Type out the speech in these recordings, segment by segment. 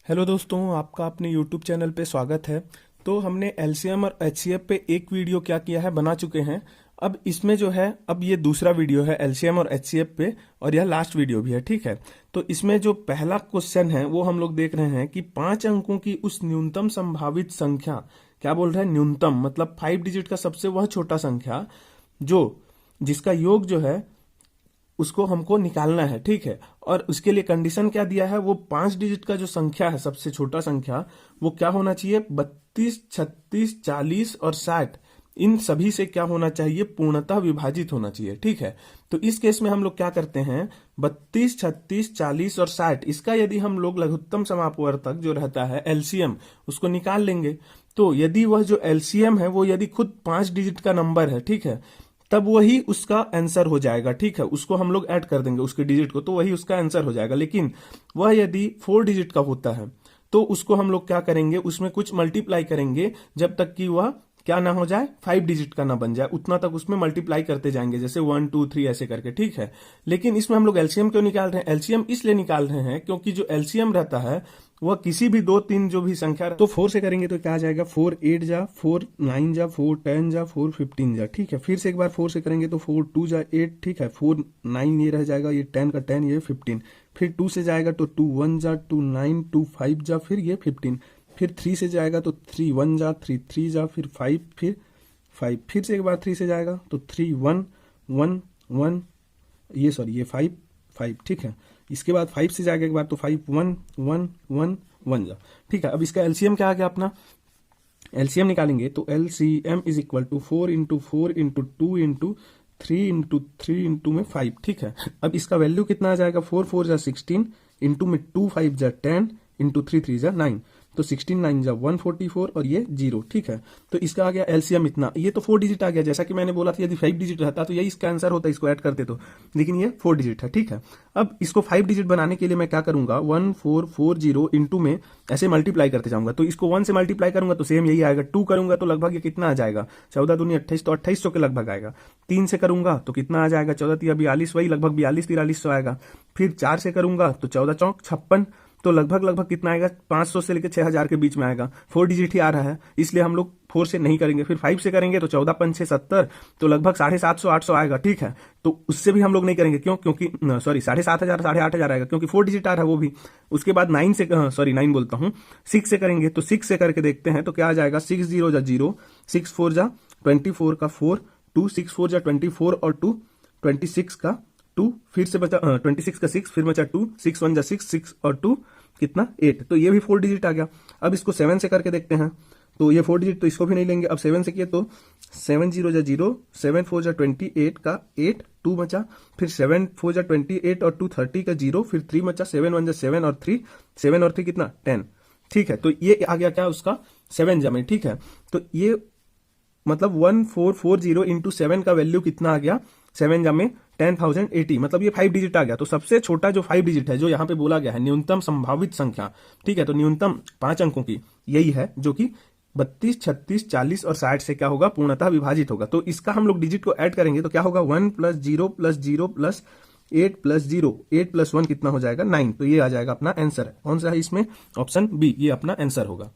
Hello दोस्तों, आपका अपने यूट्यूब चैनल पे स्वागत है। तो हमने एलसीएम और एचसीएफ पे एक वीडियो क्या किया है, बना चुके हैं। अब इसमें जो है, अब ये दूसरा वीडियो है एलसीएम और एचसीएफ पे, और यह लास्ट वीडियो भी है, ठीक है। तो इसमें जो पहला क्वेश्चन है वो हम लोग देख रहे हैं कि 5 अंकों की उस न्यूनतम संभावित संख्या, क्या बोल रहे हैं, न्यूनतम मतलब 5 डिजिट का सबसे वह छोटा संख्या जो जिसका योग जो है उसको हमको निकालना है, ठीक है। और उसके लिए कंडीशन क्या दिया है, वो 5 डिजिट का जो संख्या है, सबसे छोटा संख्या, वो क्या होना चाहिए, 32, 36, 40 और 60, इन सभी से क्या होना चाहिए, पूर्णतः विभाजित होना चाहिए, ठीक है। तो इस केस में हम लोग क्या करते हैं, 32, 36, 40 और 60, इसका यदि हम लोग लघुत्तम समापवर्तक जो रहता है एलसीएम, उसको निकाल लेंगे। तो यदि वह जो एलसीएम है वो यदि खुद 5 डिजिट का नंबर है, ठीक है, तब वही उसका आंसर हो जाएगा, ठीक है। उसको हम लोग ऐड कर देंगे उसके डिजिट को, तो वही उसका आंसर हो जाएगा। लेकिन वह यदि 4 डिजिट का होता है तो उसको हम लोग क्या करेंगे, उसमें कुछ मल्टीप्लाई करेंगे जब तक कि वह क्या ना हो जाए, 5 डिजिट का ना बन जाए, उतना तक उसमें मल्टीप्लाई करते जाएंगे, जैसे 1 2 3 ऐसे करके, ठीक है। लेकिन इसमें हम लोग एलसीएम क्यों निकाल रहे हैं, एलसीएम इसलिए निकाल रहे हैं क्योंकि जो एलसीएम रहता है वह किसी भी 2 3 जो भी संख्या, तो 4 से करेंगे तो क्या आ जाएगा, 4 8 जा, 4 9 जा, 4 10 जा, 4 15 जा, ठीक है। फिर से एक बार 4 से करेंगे तो 4 2 जा 8, ठीक है। 4 9 ये रह जाएगा, ये 10 का 10, ये 15। फिर 2 से जाएगा तो 2 1 जा, 2 9, 2 5 जा, फिर ये 15। फिर 3 से जाएगा तो 3 1 जा, 3 3 जा, फिर 5, फिर 5। फिर से एक बार 3 से जाएगा तो 3 1 1 1, ये सॉरी ये 5 5, ठीक है। इसके बाद 5 से जाएगा एक बार तो 5 1 1 1 1 जा, ठीक है। अब इसका एलसीएम क्या आ गया, अपना एलसीएम निकालेंगे तो LCM is equal to 4 into 4 into 2 into 3 into 3 into में 5, ठीक है। अब इसका वैल्यू कितना आ जाएगा, 4 4 जा 16 इंटू में 2 5 जा 10 इंटू 3 3 जा 9, तो 16 9 जा 144 और ये 0, ठीक है। तो इसका आ गया एलसीएम इतना, ये तो 4 डिजिट आ गया, जैसा कि मैंने बोला था यदि 5 डिजिट रहता तो यही इसका आंसर होता, इसको ऐड करते तो। लेकिन ये 4 डिजिट है, ठीक है। अब इसको 5 डिजिट बनाने के लिए मैं क्या करूंगा, 1440 इंटू में ऐसे मल्टीप्लाई करते जाऊंगा। तो इसको 1 से मल्टीप्लाई करूंगा तो सेम यही आएगा, 2 करूंगा तो लगभग ये कितना आ जाएगा, 14 दूनी 28, तो 2800 के लगभग आएगा। 3 से करूंगा तो कितना आ जाएगा, 14 3 42, वही लगभग 42 4300 आएगा। फिर 4 से करूंगा तो 14 चौक 56, तो लगभग कितना आएगा, 500 से लेकर 6000 के बीच में आएगा। 4 डिजिट ही आ रहा है, इसलिए हम लोग 4 से नहीं करेंगे। फिर 5 से करेंगे तो 14 5 6 70, तो लगभग 750 800 आएगा, ठीक है। तो उससे भी हम लोग नहीं करेंगे, क्यों, क्योंकि सॉरी 7500 8,500 आएगा, क्योंकि 4 डिजिट आ रहा है वो भी। उसके बाद 9 से, सॉरी 9 बोलता हूँ, 6 से करेंगे तो 6 से करके देखते हैं तो क्या आ जाएगा, 6 0 जा 0, 6 4 जा 24 का 4, 2 6 4 जा 24 और 2 26 का 2, फिर से बचा 26 का 6, फिर बचा 2 6 1 जा 6 6 और 2 कितना 8, तो ये भी 4 डिजिट आ गया। अब इसको 7 से करके देखते हैं तो ये 4 डिजिट, तो इसको भी नहीं लेंगे। अब 7 से किए तो 7 0 जा 0, 7 4 जा 28 का 8, 2 बचा, फिर 7 4 जा 28 और 2 30 का 0, फिर 3 बचा, 7 1 जा 7 और 3, 7 और 3 कितना 10, ठीक है। तो ये आ गया क्या, उसका 7 जा में, ठीक है। तो ये मतलब 1440 इंटू 7 का वैल्यू कितना आ गया, 7 जा में 10,080, मतलब ये 5 डिजिट आ गया। तो सबसे छोटा जो 5 डिजिट है, जो यहाँ पे बोला गया है न्यूनतम संभावित संख्या, ठीक है, तो न्यूनतम 5 अंकों की यही है, जो कि 32 36 40 और 60 से क्या होगा, पूर्णतः विभाजित होगा। तो इसका हम लोग डिजिट को ऐड करेंगे तो क्या होगा, 1 + 0 + 0 + 8 + 0, 8 + 1 कितना हो जाएगा, 9। तो ये आ जाएगा अपना आंसर। कौन सा है इसमें, ऑप्शन बी, ये अपना आंसर होगा।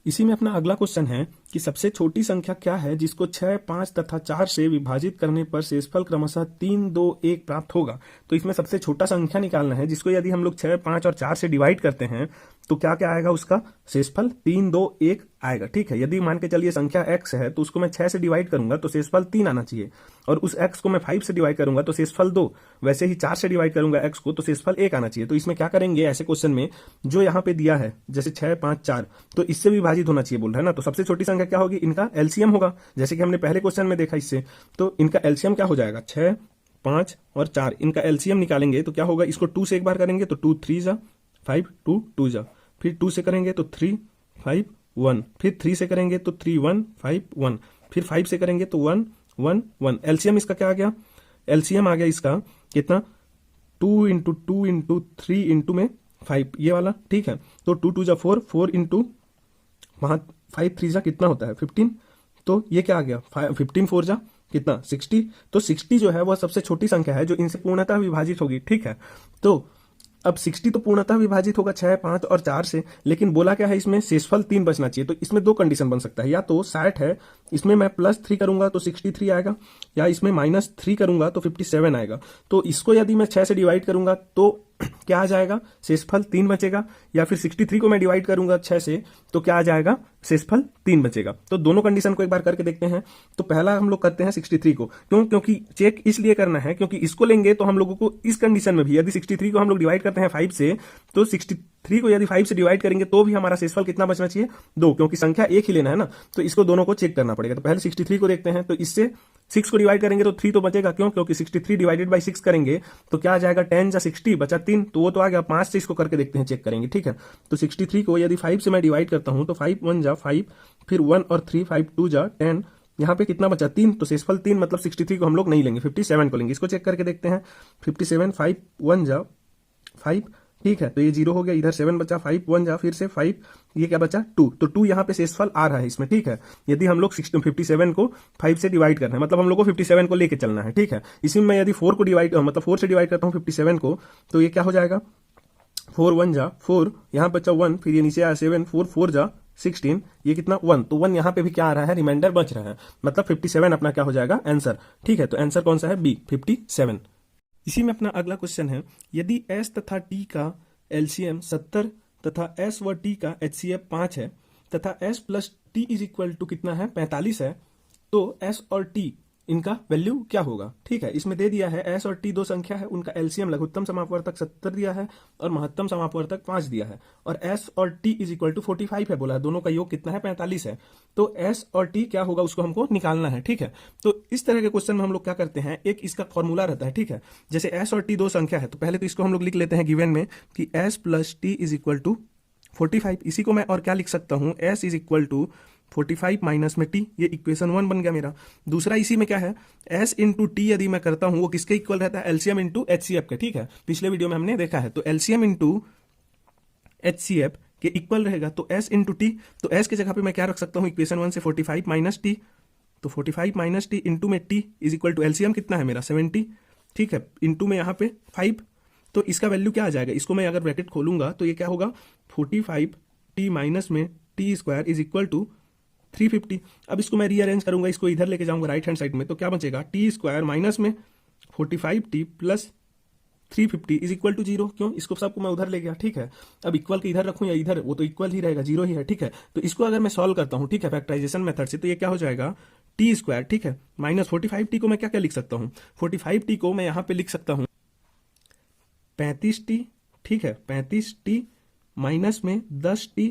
इसी में अपना अगला क्वेश्चन है कि सबसे छोटी संख्या क्या है जिसको 6 5 तथा 4 से विभाजित करने पर शेषफल क्रमशः 3 2 1 प्राप्त होगा। तो इसमें सबसे छोटा संख्या निकालना है जिसको यदि हम लोग 6 5 और 4 से डिवाइड करते हैं तो क्या क्या आएगा, उसका शेषफल 3 2 1 आएगा, ठीक है। यदि मान के चलिए संख्या x है तो उसको मैं 6 से डिवाइड करूंगा तो शेषफल 3 आना चाहिए, और उस x को मैं 5 से डिवाइड करूंगा तो शेषफल 2, वैसे ही 4 से डिवाइड करूंगा x को तो शेषफल 1 आना चाहिए। तो इसमें क्या करेंगे, ऐसे क्वेश्चन में जो यहाँ पे दिया है जैसे 6 5 4, तो इससे विभाजित होना चाहिए बोल रहा है ना। तो सबसे छोटी संख्या क्या होगी, इनका एलसीएम होगा, जैसे कि हमने पहले क्वेश्चन में देखा इससे। तो इनका एलसीएम क्या हो जाएगा, 6 5 और 4, इनका एलसीएम निकालेंगे तो क्या होगा, इसको 2 से एक बार करेंगे तो 2 3 जा 5, 2 2 जा, फिर 2 से करेंगे तो 3 5 1, फिर 3 से करेंगे तो 3 1 5 1, फिर 5 से करेंगे तो 1 1 1। एलसीएम इसका क्या आ गया, एलसीएम आ गया इसका कितना, 2 इंटू 2 इंटू 3 इंटू में 5, ये वाला, ठीक है। तो 2 2 जा 4, 4 इंटू 5 3 जा कितना होता है 15, तो ये क्या आ गया, 15 4 जा कितना 60। तो 60 जो है वह सबसे छोटी संख्या है जो इनसे पूर्णतः विभाजित होगी, ठीक है। तो अब 60 तो पूर्णतः विभाजित होगा 6, 5 और 4 से, लेकिन बोला क्या है इसमें शेषफल 3 बचना चाहिए। तो इसमें दो कंडीशन बन सकता है, या तो 60 है, इसमें मैं +3 करूंगा तो 63 आएगा, या इसमें -3 करूंगा तो 57 आएगा। तो इसको यदि मैं 6 से डिवाइड करूंगा तो क्या आ जाएगा, शेषफल 3 बचेगा, या फिर 63 को मैं डिवाइड करूंगा 6 से तो क्या आ जाएगा, शेषफल 3 बचेगा। तो दोनों कंडीशन को एक बार करके देखते हैं। तो पहला हम लोग करते हैं 63 को, क्योंकि चेक इसलिए करना है क्योंकि इसको लेंगे तो हम लोगों को इस कंडीशन में भी, यदि 63 को हम लोग डिवाइड करते हैं 5 से, तो 63 को यदि 5 से डिवाइड करेंगे तो भी हमारा शेषफल कितना बचना चाहिए, 2, क्योंकि संख्या एक ही लेना है ना, तो इसको दोनों को चेक करना पड़ेगा। तो पहले 63 को देखते हैं, तो इससे 6 को डिवाइड करेंगे तो 3 तो बचेगा, क्यों, क्योंकि 63 डिवाइडेड बाई 6 करेंगे तो क्या आ जाएगा, 10 जा 60 बचा 3, तो वो तो आ गया। 5 से इसको करके देखते हैं, चेक करेंगे, ठीक है। तो 63 को यदि 5 से मैं डिवाइड करता हूं तो 5 1 जा 5, फिर 1 और 3, 5 2 जा 10, यहाँ पे कितना बचा, 3, तो शेषफल 3, मतलब 63 को हम लोग नहीं लेंगे, 57 को लेंगे। इसको चेक करके देखते हैं, 57 5 1 जा 5, ठीक है, तो ये 0 हो गया, इधर 7 बचा, 5 1 जा फिर से 5, ये क्या बचा 2, तो 2 यहाँ पे शेषफल आ रहा है इसमें, ठीक है। यदि हम लोग 57 को 5 से डिवाइड करना है, मतलब हम लोग को 57 को लेके चलना है, ठीक है। इसी में मैं यदि 4 को डिवाइड, मतलब 4 से डिवाइड करता हूँ 57 को, तो ये क्या हो जाएगा, 4 1 जा 4, यहाँ बचा 1, फिर ये नीचे आया 7, 4 4 जा 16, ये कितना 1, तो 1 यहाँ पे भी क्या आ रहा है, रिमाइंडर बच रहा है, मतलब 57 अपना क्या हो जाएगा, आंसर, ठीक है। तो आंसर कौन सा है, बी 57। इसी में अपना अगला क्वेश्चन है, यदि s तथा t का एलसीएम 70 तथा s व t का HCF 5 है तथा s plus t is equal to कितना है, 45 है, तो s और t इनका वैल्यू क्या होगा, ठीक है। इसमें दे दिया है s और t दो संख्या है, उनका एलसीएम लघुत्तम समापवर्तक 70 दिया है और महत्तम समापवर्तक 5 दिया है, और s और t इज इक्वल टू 45 है बोला है, दोनों का योग कितना है, 45 है। तो s और t क्या होगा उसको हमको निकालना है, ठीक है। तो इस तरह के क्वेश्चन में हम लोग क्या करते हैं, एक इसका फॉर्मूला रहता है, ठीक है। जैसे s और t दो संख्या है, तो पहले तो इसको हम लोग लिख लेते हैं गिवन में कि s plus t is equal to 45। इसी को मैं और क्या लिख सकता हूँ, s is equal to 45 minus में t, ये इक्वेशन 1 बन गया मेरा। दूसरा इसी में क्या है, s इंटू टी यदि मैं करता हूं वो किसके इक्वल रहता है, एलसीएम इंटू HCF के, ठीक है, पिछले वीडियो में हमने देखा है। तो एलसीएम इंटू HCF के इक्वल रहेगा, तो s इंटू टी, तो s की जगह पे मैं क्या रख सकता हूँ, इक्वेशन 1 से 45 माइनस टी, तो 45 माइनस टी इंटू में t is equal to LCM कितना है मेरा 70, ठीक है, इंटू में यहाँ पे 5, तो इसका वैल्यू क्या आ जाएगा, इसको मैं अगर ब्रैकेट खोलूंगा तो ये क्या होगा, 45 टी माइनस में T square is equal to 350। अब इसको मैं रीअरेंज करूंगा, इसको इधर लेके जाऊंगा राइट हैंड साइड में, तो क्या बचेगा, टी स्क्वायर माइनस में 45t plus 350 is equal to 0, क्यों, इसको सबको मैं उधर ले गया, ठीक है। अब इक्वल के इधर रखूं या इधर, वो तो इक्वल ही रहेगा, 0 ही है, ठीक है। तो इसको अगर मैं सॉल्व करता हूं, ठीक है, फैक्टराइजेशन मेथड से, तो ये क्या हो जाएगा, टी स्क्वायर, ठीक है, माइनस 45t को मैं क्या क्या लिख सकता हूँ, 45t को मैं यहाँ पे लिख सकता हूँ 35t, ठीक है, 35t माइनस में 10t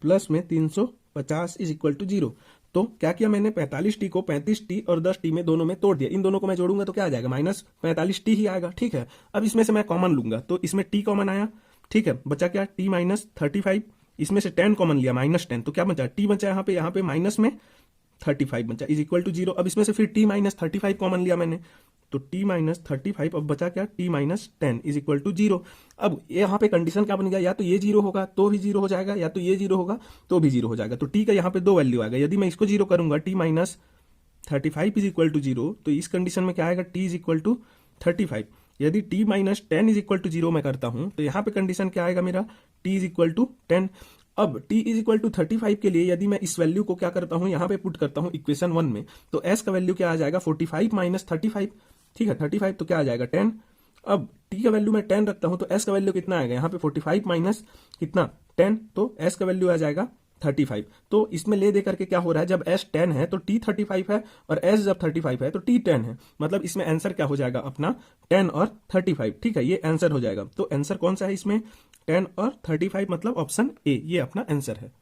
प्लस में 350 इज इक्वल टू 0। तो क्या किया मैंने, 45t को 35t और 10t में दोनों में तोड़ दिया, इन दोनों को मैं जोड़ूंगा तो क्या आ जाएगा, माइनस 45t ही आएगा, ठीक है। अब इसमें से मैं कॉमन लूंगा, तो इसमें t कॉमन आया, ठीक है, बचा क्या, t माइनस 35, इसमें से 10 कॉमन लिया, -10, तो क्या बचा, t बचा यहाँ पे माइनस में 35 बचा इज इक्वल टू 0। अब इसमें से फिर t माइनस 35 कॉमन लिया मैंने, तो t माइनस 35, अब बचा क्या, t minus 10 is equal to 0। अब यहाँ पे कंडीशन क्या बन गया, या तो ये 0 होगा तो भी 0 हो जाएगा, या तो ये 0 होगा तो भी 0 हो जाएगा। तो t का यहाँ पे दो वैल्यू आएगा, यदि मैं इसको 0 करूंगा, t minus 35 is equal to 0, तो इस कंडीशन में क्या आएगा, t इज इक्वल टू 35। यदि t minus 10 is equal to 0 मैं करता हूं, तो यहाँ पे कंडीशन क्या आएगा मेरा, t इज इक्वल टू 10। अब t इज इक्वल टू 35 के लिए यदि मैं इस वैल्यू को क्या करता हूं, यहाँ पे पुट करता हूं इक्वेशन 1 में, तो s का वैल्यू क्या आ जाएगा, 45 माइनस 35, ठीक है, 35 तो क्या आ जाएगा 10। अब t का वैल्यू मैं 10 रखता हूं, तो s का वैल्यू कितना आएगा, यहाँ पे 45 माइनस कितना 10, तो s का वैल्यू आ जाएगा 35। तो इसमें ले दे करके क्या हो रहा है, जब s 10 है तो t 35 है, और s जब 35 है तो t 10 है, मतलब इसमें आंसर क्या हो जाएगा अपना 10 और 35, ठीक है, ये आंसर हो जाएगा। तो आंसर कौन सा है इसमें, 10 और 35, मतलब ऑप्शन ए, ये अपना आंसर है।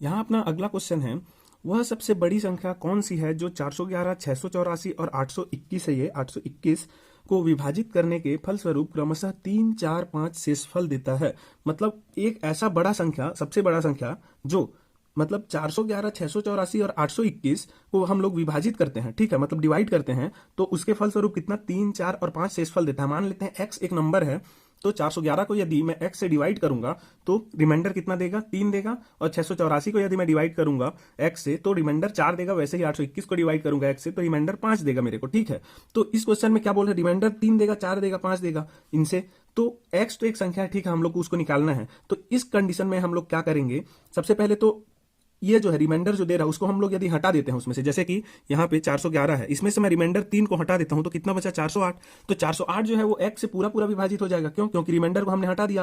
यहां अपना अगला क्वेश्चन है, वह सबसे बड़ी संख्या कौन सी है जो 411, 684 और 821 है, ये 821 को विभाजित करने के फलस्वरूप क्रमशः 3, 4, 5 शेषफल देता है। मतलब एक ऐसा बड़ा संख्या, सबसे बड़ा संख्या जो मतलब 411, 684 और 821 को हम लोग विभाजित करते हैं, ठीक है, मतलब डिवाइड करते हैं, तो उसके फलस्वरूप कितना 3, 4 और 5 शेषफल देता है। मान लेते हैं x एक नंबर है, तो 411 को यदि मैं x से डिवाइड करूंगा तो रिमाइंडर कितना देगा, 3 देगा। और 684 को यदि मैं डिवाइड करूंगा x से तो रिमाइंडर 4 देगा। वैसे ही 821 को डिवाइड करूंगा x से तो रिमाइंडर 5 देगा मेरे को, ठीक है। तो इस क्वेश्चन में क्या बोल रहे हैं, रिमाइंडर 3 देगा, 4 देगा, 5 देगा इनसे। तो x तो एक संख्या है, ठीक है, हम लोग को उसको निकालना है। तो इस कंडीशन में हम लोग क्या करेंगे, सबसे पहले तो ये जो है रिमाइंडर जो दे रहा है उसको हम लोग यदि हटा देते हैं उसमें से, जैसे कि यहाँ पे 411 है, इसमें से मैं रिमाइंडर 3 को हटा देता हूं तो कितना बचा, 408। तो 408 जो है वो x से पूरा पूरा विभाजित हो जाएगा, क्यों, क्योंकि रिमाइंडर को हमने हटा दिया।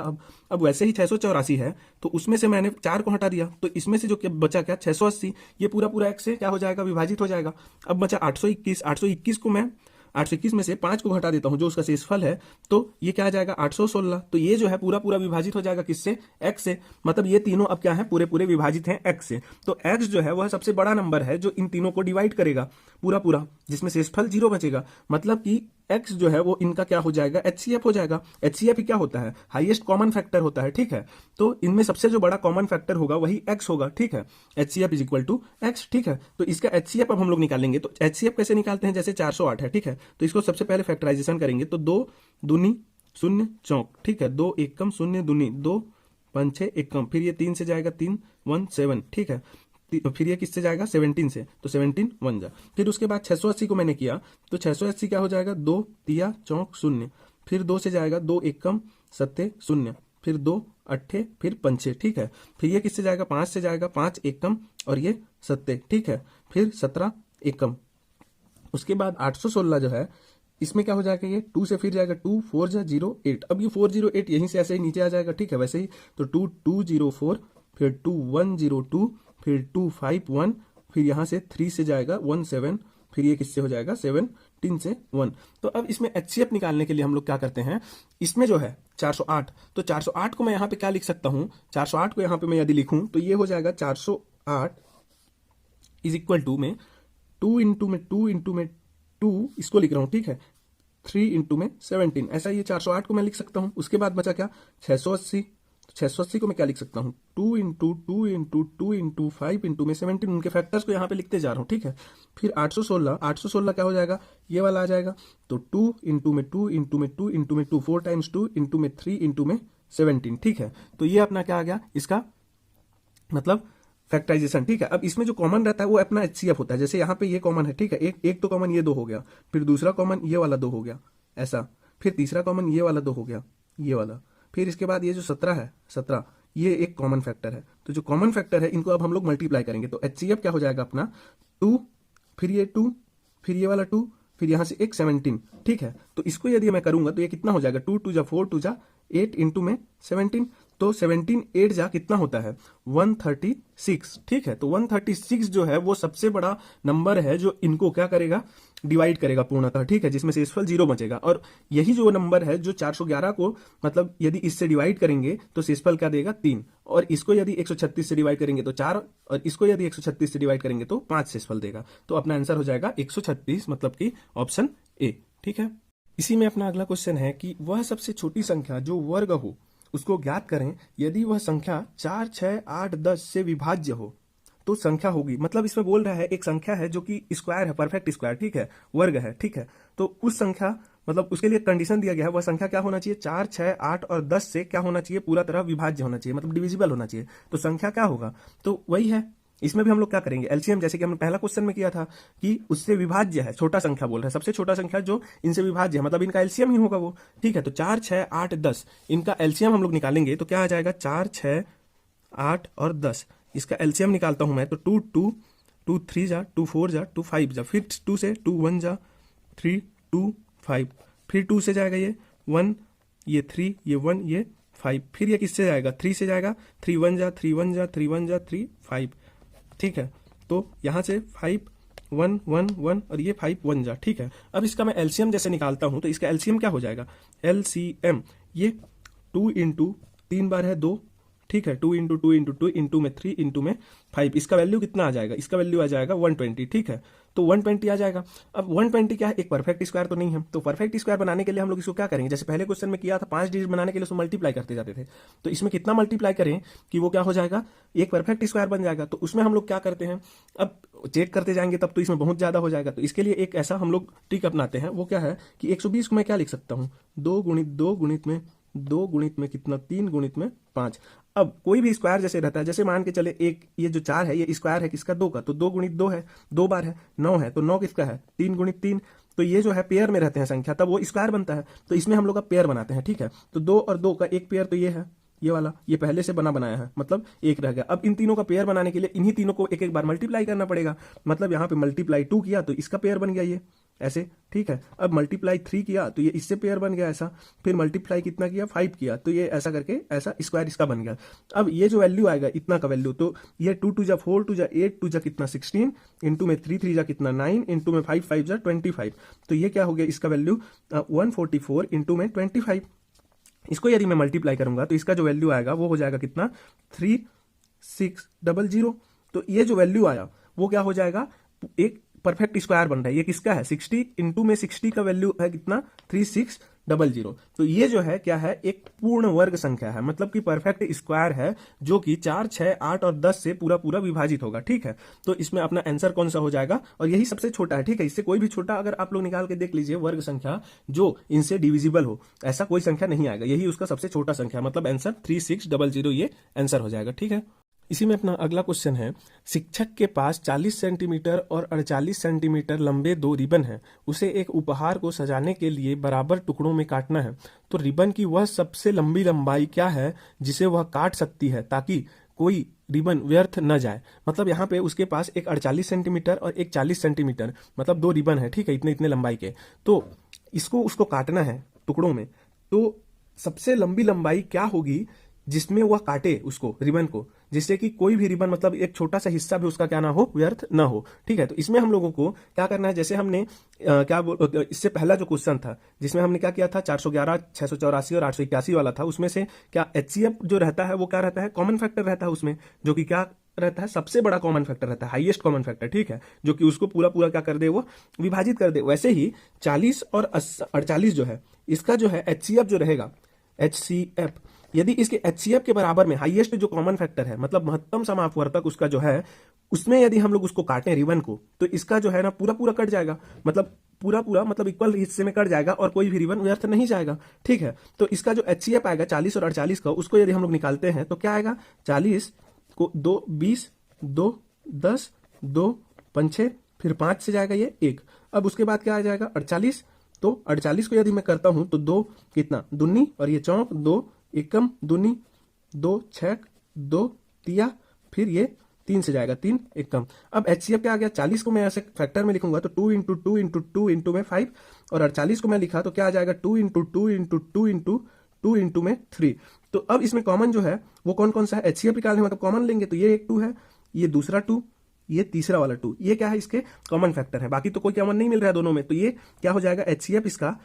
अब वैसे ही 684 है तो उसमें से मैंने 4 को हटा दिया तो इसमें से जो बचा क्या, 680, ये पूरा पूरा x से क्या हो जाएगा, विभाजित हो जाएगा। अब बचा 821, 821 को मैं 821 में से 5 को घटा देता हूं जो उसका शेषफल है, तो ये क्या आ जाएगा, 816। तो ये जो है पूरा पूरा विभाजित हो जाएगा किससे, x से। मतलब ये तीनों अब क्या है, पूरे पूरे विभाजित हैं x से। तो x जो है वह सबसे बड़ा नंबर है जो इन तीनों को डिवाइड करेगा पूरा पूरा, जिसमें शेषफल 0 बचेगा। मतलब कि x जो है वो इनका क्या हो जाएगा, HCF हो जाएगा। HCF क्या होता है, हाईएस्ट कॉमन फैक्टर होता है, ठीक है। तो इनमें सबसे जो बड़ा कॉमन फैक्टर होगा वही x होगा, ठीक है। HCF is equal to x, ठीक है। तो इसका HCF अब हम लोग निकालेंगे। तो HCF कैसे निकालते हैं, जैसे 408 है, ठीक है, तो इसको सबसे पहले फैक्टराइजेशन करेंगे तो 2 दूनी 0 चौक, ठीक है, 2 एकम 0 दूनी 2 5 6 एकम, फिर ये 3 से जाएगा 3 1 7, ठीक है। फिर ये किससे जाएगा, 17 से, तो 17 1 जा। फिर उसके बाद 680 को मैंने किया तो 680 क्या हो जाएगा, 2 तिया चौक 0, फिर 2 से जाएगा 2 एकम 7 0, फिर 2 8 फिर 5, ठीक है। फिर ये किससे जाएगा, 5 से जाएगा 5 एकम और ये 7, ठीक है, फिर 17 एकम। उसके बाद 816 जो है इसमें क्या हो जाएगा, ये 2 से फिर जाएगा 2 4 जा 0 8। अब ये 408 यहीं से ऐसे ही नीचे आ जाएगा, ठीक है, वैसे ही। तो 2 2 0 4, फिर 2 1 0 2, फिर 2 5 1, फिर यहाँ से 3 से जाएगा 1 7, फिर ये किससे हो जाएगा, 17 से 1। तो अब इसमें HCF निकालने के लिए हम लोग क्या करते हैं, इसमें जो है 408, तो 408 को मैं यहाँ पे क्या लिख सकता हूँ, 408 को यहाँ पे मैं यदि लिखूं तो ये हो जाएगा 408 इज इक्वल टू में 2 इंटू में 2 इसको लिख रहा हूँ, ठीक है, 3 इंटू में 17, ऐसा ये 408 को मैं लिख सकता हूँ। उसके बाद बचा क्या, 680, 680 को मैं क्या लिख सकता हूँ, 2 इंटू 2 इंटू 2 इंटू 5 इंटू में 17, उनके फैक्टर्स को यहाँ पे लिखते जा रहा हूँ, ठीक है। फिर 816 क्या हो जाएगा, ये वाला आ जाएगा, तो 2 इंटू में 2 इंटू में 2 इंटू में 2 4 टाइम्स 2 इंटू में 3 इंटू में 17, ठीक है। तो ये अपना क्या आ गया, इसका मतलब फैक्टराइजेशन, ठीक है। अब इसमें जो कॉमन रहता है वो अपना HCF होता है। जैसे यहाँ पे ये कॉमन है, ठीक है, एक तो कॉमन ये 2 हो गया, फिर दूसरा कॉमन ये वाला 2 हो गया ऐसा, फिर तीसरा कॉमन ये वाला 2 हो गया ये वाला, फिर इसके बाद ये जो 17 है 17 ये एक कॉमन फैक्टर है। तो जो कॉमन फैक्टर है इनको अब हम लोग मल्टीप्लाई करेंगे तो HCF क्या हो जाएगा अपना 2, फिर ये 2, फिर ये वाला 2, फिर यहाँ से एक 17, ठीक है। तो इसको यदि मैं करूंगा तो ये कितना हो जाएगा, 2 2 जा 4 2 जा 8 इंटू में 17, तो 17 8 जा कितना होता है, 136, ठीक है। तो 136 जो है वो सबसे बड़ा नंबर है जो इनको क्या करेगा, डिवाइड करेगा पूर्णतः, ठीक है, जिसमें शेषफल 0 बचेगा। और यही जो नंबर है जो 411 को मतलब यदि इससे डिवाइड करेंगे तो शेषफल क्या देगा, 3, और इसको यदि 136 से डिवाइड करेंगे तो 4, और इसको यदि 136 से डिवाइड करेंगे तो 5 शेषफल देगा। तो अपना आंसर हो जाएगा 136, मतलब कि ऑप्शन ए, ठीक है। इसी में अपना अगला क्वेश्चन है कि वह सबसे छोटी संख्या जो वर्ग हो उसको ज्ञात करें यदि वह संख्या 4 6 8 10 से विभाज्य हो तो संख्या होगी। मतलब इसमें बोल रहा है एक संख्या है जो कि स्क्वायर है, परफेक्ट स्क्वायर, ठीक है, वर्ग है, ठीक है। तो उस संख्या मतलब उसके लिए कंडीशन दिया गया है, वह संख्या क्या होना चाहिए, 4 6 8 और 10 से क्या होना चाहिए, पूरा तरह विभाज्य होना चाहिए, मतलब डिविजिबल होना चाहिए। तो संख्या क्या होगा, तो वही है। इसमें भी हम लोग क्या करेंगे, एलसीएम, जैसे कि हमने पहला क्वेश्चन में किया था कि उससे विभाज्य है, छोटा संख्या बोल रहा है, सबसे छोटा संख्या जो इनसे विभाज्य है, मतलब इनका एलसीएम ही होगा वो, ठीक है। तो 4 6 8 10 इनका एलसीएम हम लोग निकालेंगे तो क्या आ जाएगा, 4 6 8 और 10, इसका एलसीएम निकालता हूं मैं तो 2 2 2 3 जा 2 4 जा 2 5 जा, फिर 2 से 2 1 जा 3 2 5, फिर 2 से जाएगा ये 1, ये 3, ये 1, ये 5, फिर ये किससे जाएगा, 3 से जाएगा, 3 1 जा 3 1 जा 3 1 जा 3 5, ठीक है। तो यहां से 5 1 1 1 और ये 5 1 जा, ठीक है। अब इसका मैं एलसीएम जैसे निकालता हूं तो इसका एलसीएम क्या हो जाएगा, एलसीएम ये 2 इंटू 3 बार है 2, ठीक है, 2 इंटू 2 इंटू 2 इंटू में 3 इंटू में 5, इसका वैल्यू कितना आ जाएगा, इसका वैल्यू आ जाएगा 120, ठीक है। तो 120 आ जाएगा। अब 120 क्या है, एक परफेक्ट स्क्वायर तो नहीं है, तो परफेक्ट स्क्वायर बनाने के लिए हम लोग इसको क्या करेंगे, जैसे पहले क्वेश्चन में किया था 5 डिजिट बनाने के लिए उसको मल्टीप्लाई करते जाते थे, तो इसमें कितना मल्टीप्लाई करें कि वो क्या हो जाएगा, एक परफेक्ट स्क्वायर बन जाएगा। तो उसमें हम लोग क्या करते हैं, अब चेक करते जाएंगे तब तो इसमें बहुत ज्यादा हो जाएगा, तो इसके लिए एक ऐसा हम लोग ट्रिक अपनाते हैं, वो क्या है कि 120 को मैं क्या लिख सकता हूँ, 2 गुणित 2 गुणित में 2 गुणित में कितना 3 गुणित में 5। अब कोई भी स्क्वायर जैसे रहता है, जैसे मान के चले एक ये जो 4 है ये स्क्वायर है किसका 2 का, तो 2 गुणित 2 है, 2 बार है, 9 है, तो 9 किसका है 3 गुणित 3। तो ये जो है पेयर में रहते हैं संख्या, तब वो स्क्वायर बनता है, तो इसमें हम लोग का पेयर बनाते हैं। ठीक है, तो 2 और 2 का एक पेयर तो ये है, ये वाला, ये पहले से बनाया है, मतलब एक रह गया। अब इन तीनों का पेयर बनाने के लिए इन्हीं तीनों को एक एक बार मल्टीप्लाई करना पड़ेगा, मतलब यहाँ पे मल्टीप्लाई 2 किया तो इसका पेयर बन गया ये ऐसे। ठीक है, अब मल्टीप्लाई 3 किया तो ये इससे पेयर बन गया ऐसा, फिर मल्टीप्लाई कितना किया 5 किया तो ये ऐसा करके ऐसा स्क्वायर इसका बन गया। अब ये जो वैल्यू आएगा इतना का वैल्यू, तो ये 2 2 जा 4 2 जा 8 2 जा कितना 16 इंटू में 3 3 जा कितना 9 इंटू में 5 5 जा 25, तो ये क्या हो गया इसका वैल्यू 144 इंटू में 25। इसको यदि मैं मल्टीप्लाई करूंगा तो इसका जो वैल्यू आएगा वो हो जाएगा कितना 3600। तो ये जो वैल्यू आया वो क्या हो जाएगा, एक परफेक्ट स्क्वायर बन रहा है। ये किसका है 60 इंटू में 60 का वैल्यू है कितना 3600। तो ये जो है क्या है, एक पूर्ण वर्ग संख्या है, मतलब कि परफेक्ट स्क्वायर है जो कि 4 6 8 और 10 से पूरा पूरा विभाजित होगा। ठीक है, तो इसमें अपना आंसर कौन सा हो जाएगा, और यही सबसे छोटा है। ठीक है, इससे कोई भी छोटा अगर आप लोग निकाल के देख लीजिए वर्ग संख्या जो इनसे डिविजिबल हो, ऐसा कोई संख्या नहीं आएगा, यही उसका सबसे छोटा संख्या, मतलब आंसर 3600 ये आंसर हो जाएगा। ठीक है, इसी में अपना अगला क्वेश्चन है, शिक्षक के पास 40 सेंटीमीटर और 48 सेंटीमीटर लंबे 2 रिबन हैं। उसे एक उपहार को सजाने के लिए बराबर टुकड़ों में काटना है, तो रिबन की वह सबसे लंबी लंबाई क्या है जिसे वह काट सकती है ताकि कोई रिबन व्यर्थ न जाए। मतलब यहाँ पे उसके पास एक 48 सेंटीमीटर और एक 40 सेंटीमीटर, मतलब 2 रिबन है। ठीक है, इतने इतने लंबाई के, तो उसको काटना है टुकड़ों में, तो सबसे लंबी लंबाई क्या होगी जिसमें वह काटे उसको रिबन को, जिससे कि कोई भी रिबन मतलब एक छोटा सा हिस्सा भी उसका क्या ना हो, व्यर्थ ना हो। ठीक है, तो इसमें हम लोगों को क्या करना है, जैसे हमने इससे पहला जो क्वेश्चन था जिसमें हमने क्या किया था 411 684 और 881 वाला था, उसमें से क्या HCF जो रहता है वो क्या रहता है, कॉमन फैक्टर रहता है उसमें, जो कि क्या रहता है, सबसे बड़ा कॉमन फैक्टर रहता है, हाईएस्ट कॉमन फैक्टर। ठीक है, जो कि उसको पूरा पूरा क्या कर दे, वो विभाजित कर दे। वैसे ही 40 और 48 जो है इसका जो है HCF जो रहेगा, HCF यदि इसके HCF के बराबर में हाईएस्ट जो कॉमन फैक्टर है, मतलब महत्तम समापवर्तक उसका जो है, उसमें यदि हम लोग उसको काटें रिबन को, तो इसका जो है ना पूरा पूरा कट जाएगा, मतलब पूरा पूरा मतलब इक्वल हिस्से में कट जाएगा और कोई भी रिबन व्यर्थ नहीं जाएगा। ठीक है, तो इसका जो HCF आएगा 40 और 48 का, उसको यदि हम लोग निकालते हैं तो क्या आएगा, 40 को 2 20 2 10 2 5 6, फिर 5 से जाएगा ये 1। अब उसके बाद क्या आ जाएगा 48, तो 48 को यदि मैं करता हूं तो 2 कितना दूनी और ये चौक 2 एकम दूनी 2 छक 2 तिया, फिर ये 3 से जाएगा 3 एकम। अब HCF क्या आ गया, 40 को मैं ऐसे फैक्टर में लिखूंगा तो 2 इंटू 2 इंटू 2 इंटू में 5, और 48 को मैं लिखा तो क्या आ जाएगा 2 इंटू 2 इंटू 2 इंटू 2 इंटू में 3। तो अब इसमें कॉमन जो है वो कौन कौन सा है, HCF निकालने मतलब कॉमन लेंगे तो ये एक 2 है, ये दूसरा 2, ये तीसरा वाला 2, ये क्या है इसके कॉमन फैक्टर है, बाकी तो कोई कॉमन नहीं मिल रहा है दोनों में। तो ये क्या हो जाएगा HCF इसका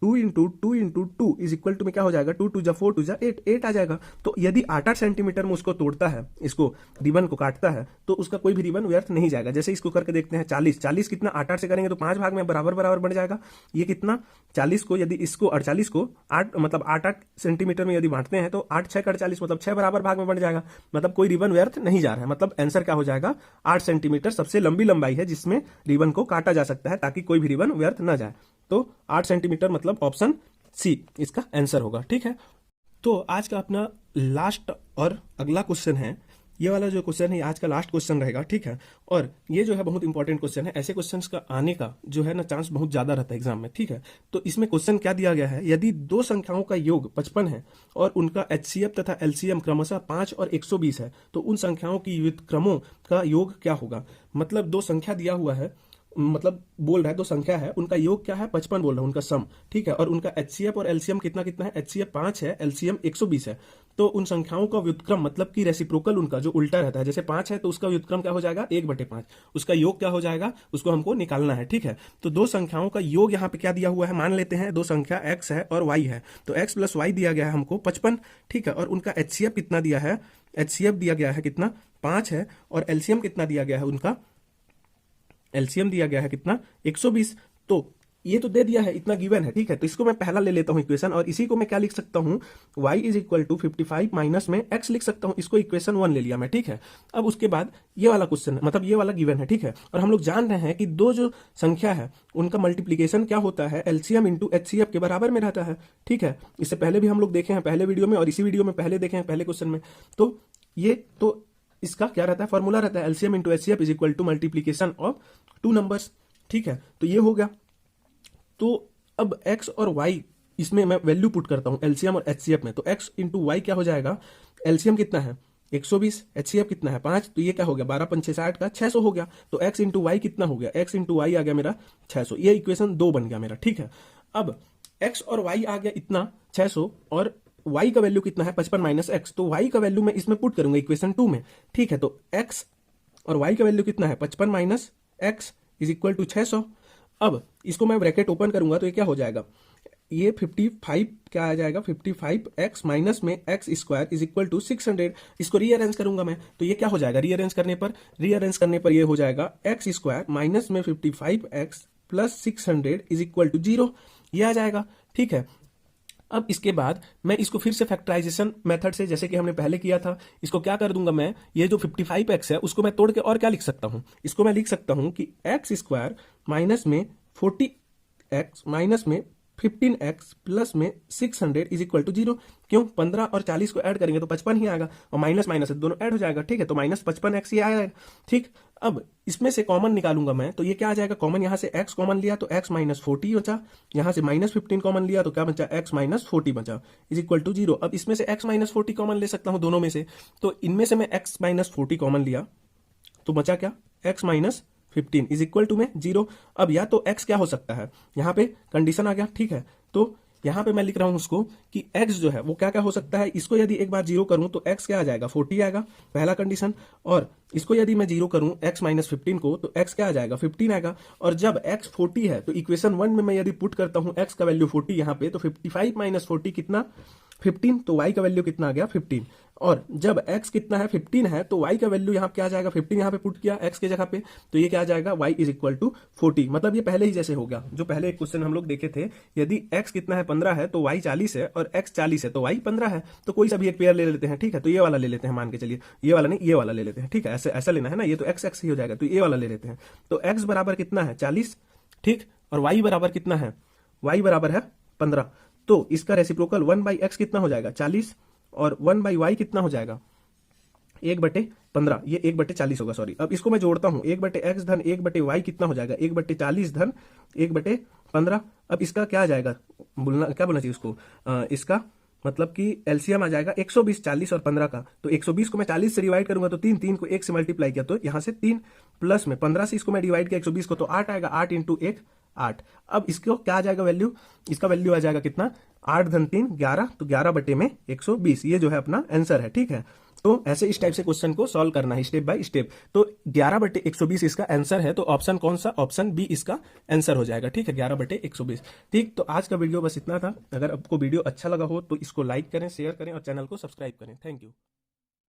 2 into 2 into 2 is equal to में क्या हो जाएगा 2 2 जा 4 2 जा 8 8 आ जाएगा। तो यदि 8 सेंटीमीटर में उसको तोड़ता है, इसको रिबन को काटता है, तो उसका कोई भी रिबन व्यर्थ नहीं जाएगा। जैसे इसको करके देखते हैं 40 कितना 8 से करेंगे तो 5 भाग में बराबर बराबर बढ़ जाएगा। ये कितना 40 को यदि इसको 48 को 8 मतलब 8 सेंटीमीटर में यदि बांटते हैं तो 8 6 48 मतलब 6 बराबर भाग में बढ़ जाएगा, मतलब कोई रिबन व्यर्थ नहीं जा रहा है। मतलब आंसर क्या हो जाएगा 8 सेंटीमीटर सबसे लंबी लंबाई है जिसमें रिबन को काटा जा सकता है ताकि कोई भी रिबन व्यर्थ न जाए। तो 8 सेंटीमीटर मतलब ऑप्शन सी इसका आंसर होगा। ठीक है, तो आज का अपना लास्ट और अगला क्वेश्चन है, ये वाला जो क्वेश्चन है आज का लास्ट क्वेश्चन रहेगा। ठीक है, और ये जो है बहुत इंपॉर्टेंट क्वेश्चन है, ऐसे क्वेश्चंस का आने का जो है ना चांस बहुत ज्यादा रहता है एग्जाम में। ठीक है, तो इसमें क्वेश्चन क्या दिया गया है, यदि दो संख्याओं का योग 55 है और उनका HCF तथा LCM क्रमशः 5 और 120 है, तो उन संख्याओं की व्युत्क्रमों का योग क्या होगा। मतलब दो संख्या दिया हुआ है, मतलब बोल रहा है दो संख्या है, उनका योग क्या है 55 बोल रहा है उनका सम। ठीक है, और उनका HCF और LCM कितना कितना है, HCF 5 है, LCM 120 है। तो उन संख्याओं का व्युत्क्रम मतलब कि रेसिप्रोकल उनका जो उल्टा रहता है, जैसे 5 है तो उसका व्युत्क्रम क्या हो जाएगा 1/5, उसका योग क्या हो जाएगा उसको हमको निकालना है। ठीक है, तो दो संख्याओं का योग यहाँ पे क्या दिया हुआ है, मान लेते हैं दो संख्या x है और y है, तो x प्लस y दिया गया है हमको 55। ठीक है, और उनका HCF कितना दिया है, HCF दिया गया है कितना 5 है, और LCM कितना दिया गया है उनका, LCM दिया गया है कितना 120। तो ये तो दे दिया है, इतना गिवन है, ठीक है। तो इसको मैं पहला ले लेता हूं इक्वेशन, और इसी को मैं क्या लिख सकता हूं, y is equal to 55 minus में x लिख सकता हूं। इसको इक्वेशन 1 ले लिया मैं, ठीक है। अब उसके बाद ये वाला क्वेश्चन, मतलब ये वाला गिवन है, ठीक है। और हम लोग जान रहे हैं कि दो जो संख्या है उनका मल्टीप्लीकेशन क्या होता है, एलसीएम इंटू एचसीएफ के बराबर में रहता है, ठीक है। इससे पहले भी हम लोग देखे हैं पहले वीडियो में, और इसी वीडियो में पहले देखे हैं पहले क्वेश्चन में। तो ये तो इसका क्या रहता है, फॉर्मूला रहता है LCM into HCF is equal to multiplication of two numbers, ठीक है। तो ये हो गया। तो अब x और y इसमें मैं वैल्यू पुट करता हूं एलसीएम और एचसीएफ में। तो x इंटू वाई क्या हो जाएगा, एलसीएम कितना है 120, एचसीएफ कितना है 5, तो ये क्या हो गया 12 5 60 का 600 हो गया। तो x इंटू वाई कितना हो गया, x इंटू वाई आ गया मेरा 600। ये इक्वेशन 2 बन गया मेरा, ठीक है। अब x और y आ गया इतना 600, और y का वैल्यू कितना है 55 माइनस एक्स। तो y का वैल्यू मैं इसमें पुट करूंगा इक्वेशन 2 में, ठीक है। तो x और y का वैल्यू कितना है 55 minus x is equal to 600। अब इसको मैं ब्रैकेट ओपन करूंगा तो ये क्या हो जाएगा, ये 55 क्या आ जाएगा 55x माइनस में x square is equal to 600। इसको रीअरेंज करूंगा मैं तो ये क्या हो जाएगा, रीअरेंज करने पर ये हो जाएगा एक्स स्क्वायर माइनस में 55x plus 600 is equal to 0, ये आ जाएगा, ठीक है। अब इसके बाद मैं इसको फिर से फैक्टराइजेशन मेथड से, जैसे कि हमने पहले किया था, इसको क्या कर दूंगा मैं, ये जो 55x है उसको मैं तोड़ के और क्या लिख सकता हूं, इसको मैं लिख सकता हूं कि एक्स स्क्वायर माइनस में 40x माइनस में 15x प्लस में 600 इज इक्वल टू 0। क्यों, 15 और 40 को ऐड करेंगे तो 55 ही आएगा, और माइनस माइनस दोनों ऐड हो जाएगा, ठीक है। तो माइनस 55x ही आएगा, ठीक। अब इसमें से कॉमन निकालूंगा मैं तो ये क्या आ जाएगा, कॉमन यहां से x कॉमन लिया तो x माइनस 40 बचा, यहां से माइनस 15 कॉमन लिया तो क्या बचा, x माइनस 40 बचा इज इक्वल टू 0। अब इसमें से x माइनस 40 कॉमन ले सकता हूं दोनों में से, तो इनमें से मैं x माइनस 40 कॉमन लिया तो बचा क्या, x minus 15 is equal to में 0। अब या तो x क्या हो सकता है, यहाँ पे कंडीशन आ गया, ठीक है। तो यहाँ पे मैं लिख रहा हूं उसको कि x जो है वो क्या क्या हो सकता है, इसको यदि एक बार 0 करूं तो x क्या आ जाएगा 40 आएगा, पहला कंडीशन। और इसको यदि मैं 0 करूं x माइनस 15 को तो x क्या आ जाएगा 15 आएगा। और जब x 40 है तो इक्वेशन 1 में मैं यदि पुट करता हूं x का वैल्यू 40 यहाँ पे, तो 55 माइनस 40 कितना 15, तो y का वैल्यू कितना आ गया 15। और जब x कितना है 15 है तो y का वैल्यू यहाँ क्या आ जाएगा 15, यहाँ पे पुट किया x के जगह पे, तो ये क्या आ जाएगा y इज इक्वल टू 40। मतलब ये पहले ही जैसे हो गया जो पहले एक क्वेश्चन हम लोग देखे थे, यदि x कितना है 15 है तो y 40 है, और x 40 है तो y 15 है। तो कोई सा भी एक पेयर ले लेते हैं, ठीक है। तो ये वाला ले लेते हैं, मान के चलिए ये वाला नहीं, ये वाला ले लेते हैं, ठीक है। ऐसे ऐसा लेना है ना, ये तो x ही हो जाएगा, तो ये वाला ले लेते हैं। तो x बराबर कितना है 40, ठीक, और y बराबर कितना है, y बराबर है 15। तो इसका रेसिप्रोकल 1/x कितना हो जाएगा 40, और 1/y कितना हो जाएगा 1/15, ये 1/40 होगा, सॉरी। अब इसको मैं जोड़ता हूं, 1/x धन 1/y कितना हो जाएगा 1/40 धन 1/15। अब इसका क्या आ जाएगा, क्या बोलना चाहिए उसको, इसका मतलब कि एलसीएम आ जाएगा 120, 40 और 15 का। तो 120 को मैं 40 से डिवाइड करूंगा तो 3, 3 को 1 से मल्टीप्लाई किया तो यहाँ से 3, प्लस में 15 से इसको मैं डिवाइड किया 120 को तो 8 आएगा, 8 इंटू 1 8। अब इसको क्या आ जाएगा वैल्यू, इसका वैल्यू आ जाएगा कितना 8 धन 3 11, तो 11/120, ये जो है अपना आंसर है, ठीक है। तो ऐसे इस टाइप से क्वेश्चन को सॉल्व करना है स्टेप बाय स्टेप। तो 11/120 इसका आंसर है, तो ऑप्शन कौन सा, ऑप्शन बी इसका आंसर हो जाएगा, ठीक है, 11/120। ठीक, तो आज का वीडियो बस इतना था। अगर आपको वीडियो अच्छा लगा हो तो इसको लाइक करें, शेयर करें और चैनल को सब्सक्राइब करें। Thank you.